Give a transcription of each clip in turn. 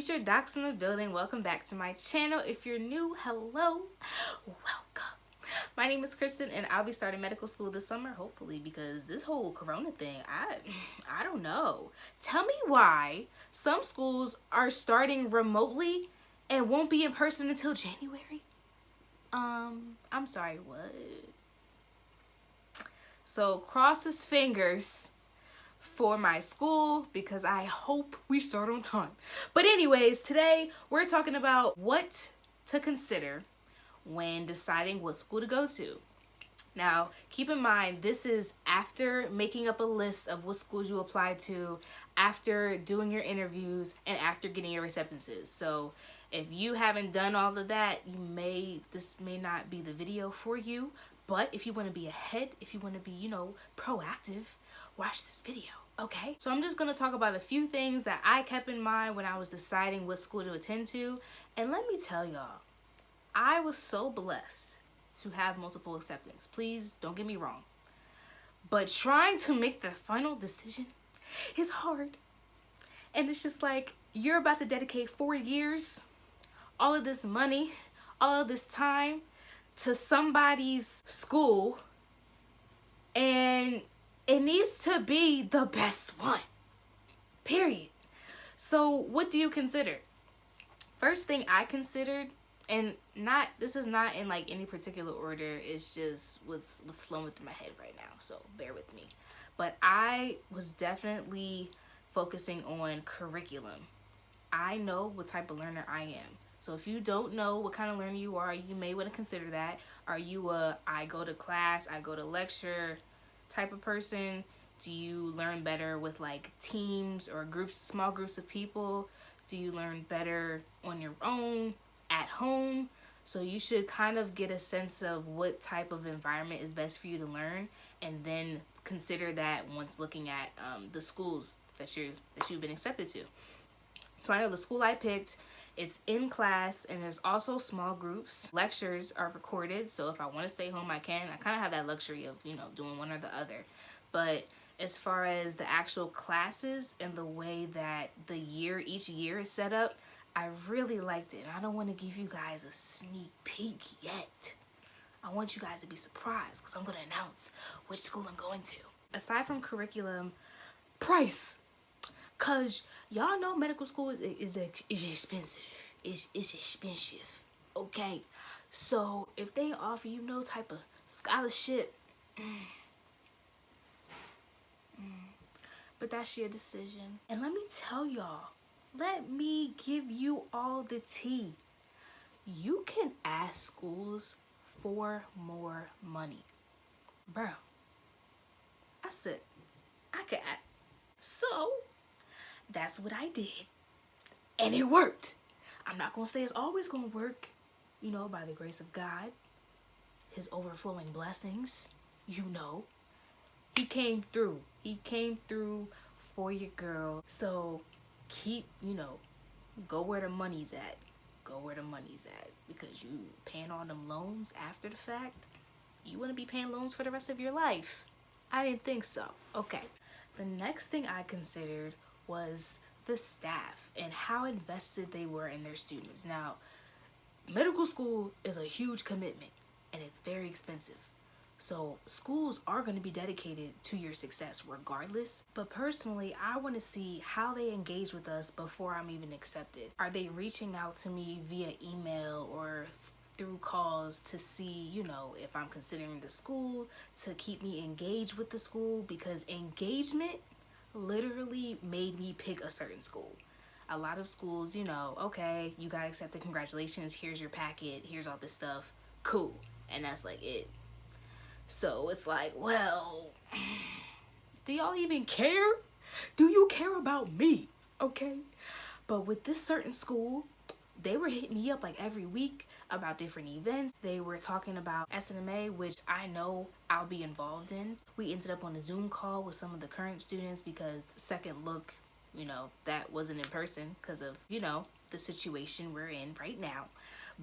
Future Docs in the building. Welcome back to my channel. If you're new, hello, welcome. My name is Kristyn and I'll be starting medical school this summer, hopefully, because this whole corona thing, I don't know. Tell me why some schools are starting remotely and won't be in person until January. I'm sorry, what? So cross his fingers for my school because I hope we start on time. But anyways, today we're talking about what to consider when deciding what school to go to. Now, keep in mind, this is after making up a list of what schools you apply to, after doing your interviews, and after getting your acceptances. So if you haven't done all of that, this may not be the video for you. But if you want to be ahead, if you want to be, proactive, watch this video, okay? So I'm just going to talk about a few things that I kept in mind when I was deciding what school to attend to. And let me tell y'all, I was so blessed to have multiple acceptance. Please don't get me wrong. But trying to make the final decision is hard. And it's just like, you're about to dedicate 4 years, all of this money, all of this time to somebody's school, and it needs to be the best one, period. So what do you consider? First thing I considered, and this is not in like any particular order, it's just what's flowing through my head right now, so bear with me. But I was definitely focusing on curriculum. I know what type of learner I am. So if you don't know what kind of learner you are, you may want to consider that. Are you I go to class, I go to lecture type of person? Do you learn better with like teams or groups, small groups of people? Do you learn better on your own, at home? So you should kind of get a sense of what type of environment is best for you to learn, and then consider that once looking at the schools that you've been accepted to. So I know the school I picked, it's in class, and there's also small groups. Lectures are recorded, so if I want to stay home, I can. I kind of have that luxury of, doing one or the other. But as far as the actual classes and the way that each year is set up, I really liked it. And I don't want to give you guys a sneak peek yet. I want you guys to be surprised because I'm going to announce which school I'm going to. Aside from curriculum, price. Cause y'all know medical school is expensive. It's expensive. Okay. So if they offer you no type of scholarship, but that's your decision. And let me tell y'all, let me give you all the tea. You can ask schools for more money. Bro, I said, I can ask. So that's what I did, and it worked. I'm not gonna say it's always gonna work, by the grace of God, his overflowing blessings, he came through. He came through for your girl. So keep, go where the money's at. Go where the money's at, because you paying all them loans after the fact. You wouldn't be paying loans for the rest of your life. I didn't think so. Okay. The next thing I considered was the staff and how invested they were in their students. Now, medical school is a huge commitment and it's very expensive. So schools are going to be dedicated to your success regardless. But personally, I want to see how they engage with us before I'm even accepted. Are they reaching out to me via email or through calls to see, if I'm considering the school, to keep me engaged with the school? Because engagement literally made me pick a certain school. A lot of schools, okay, you got accepted, congratulations, here's your packet, here's all this stuff, cool, and that's like it. So it's like, well, do y'all even care? Do you care about me? Okay. But with this certain school, they were hitting me up like every week about different events. They were talking about SNMA, which I know I'll be involved in. We ended up on a Zoom call with some of the current students because second look, that wasn't in person because of, the situation we're in right now.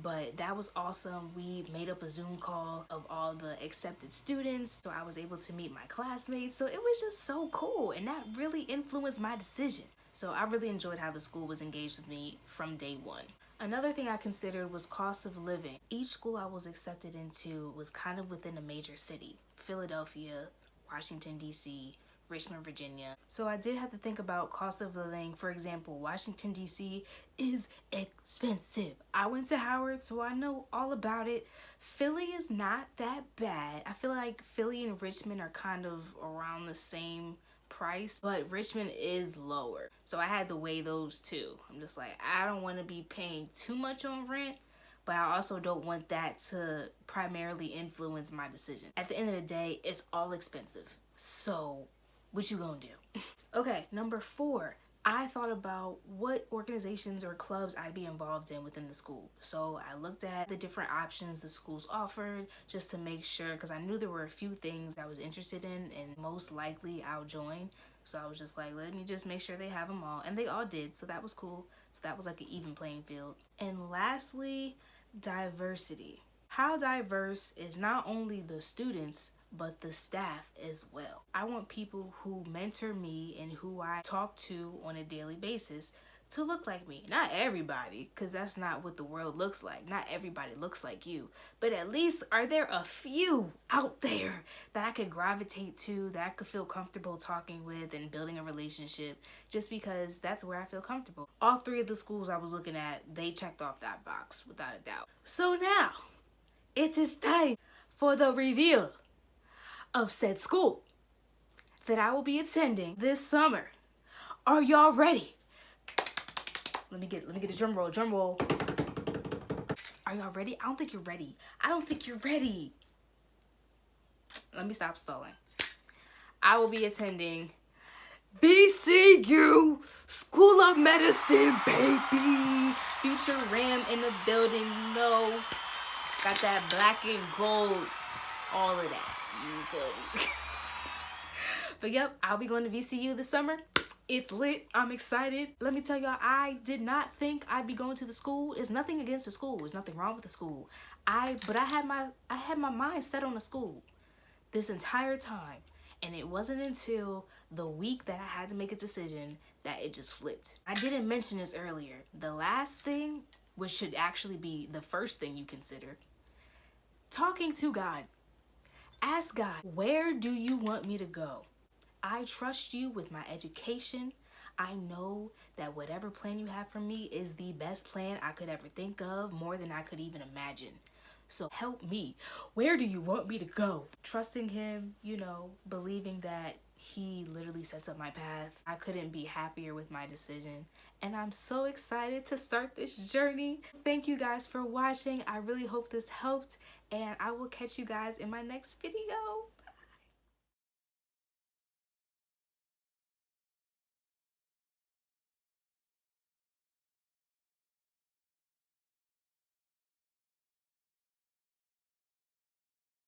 But that was awesome. We made up a Zoom call of all the accepted students, so I was able to meet my classmates. So it was just so cool, and that really influenced my decision. So I really enjoyed how the school was engaged with me from day one. Another thing I considered was cost of living. Each school I was accepted into was kind of within a major city. Philadelphia, Washington, D.C., Richmond, Virginia. So I did have to think about cost of living. For example, Washington, D.C. is expensive. I went to Howard, so I know all about it. Philly is not that bad. I feel like Philly and Richmond are kind of around the same price, but Richmond is lower. So I had to weigh those two. I'm just like, I don't want to be paying too much on rent, but I also don't want that to primarily influence my decision. At the end of the day, it's all expensive. So what you gonna do? Okay, number 4. I thought about what organizations or clubs I'd be involved in within the school. So I looked at the different options the schools offered just to make sure, because I knew there were a few things I was interested in and most likely I'll join. So I was just like, let me just make sure they have them all. And they all did, so that was cool. So that was like an even playing field. And lastly, diversity. How diverse is not only the students, but the staff as well. I want people who mentor me and who I talk to on a daily basis to look like me. Not everybody, because that's not what the world looks like. Not everybody looks like you. But at least are there a few out there that I could gravitate to, that I could feel comfortable talking with and building a relationship, just because that's where I feel comfortable. All 3 of the schools I was looking at, they checked off that box without a doubt. So now, it is time for the reveal of said school that I will be attending this summer. Are y'all ready? Let me get a drum roll. Are y'all ready? I don't think you're ready. Let me stop stalling. I will be attending BCU School of Medicine, baby. Future Ram in the building, no. Got that black and gold, all of that. You feel me? But yep, I'll be going to VCU this summer. It's lit. I'm excited. Let me tell y'all, I did not think I'd be going to the school. There's nothing against the school. There's nothing wrong with the school. But I had my mind set on the school this entire time. And it wasn't until the week that I had to make a decision that it just flipped. I didn't mention this earlier. The last thing, which should actually be the first thing you consider, talking to God. Ask God, where do you want me to go? I trust you with my education. I know that whatever plan you have for me is the best plan I could ever think of, more than I could even imagine. So help me. Where do you want me to go? Trusting him, believing that he literally sets up my path. I couldn't be happier with my decision. And I'm so excited to start this journey. Thank you guys for watching. I really hope this helped. And I will catch you guys in my next video.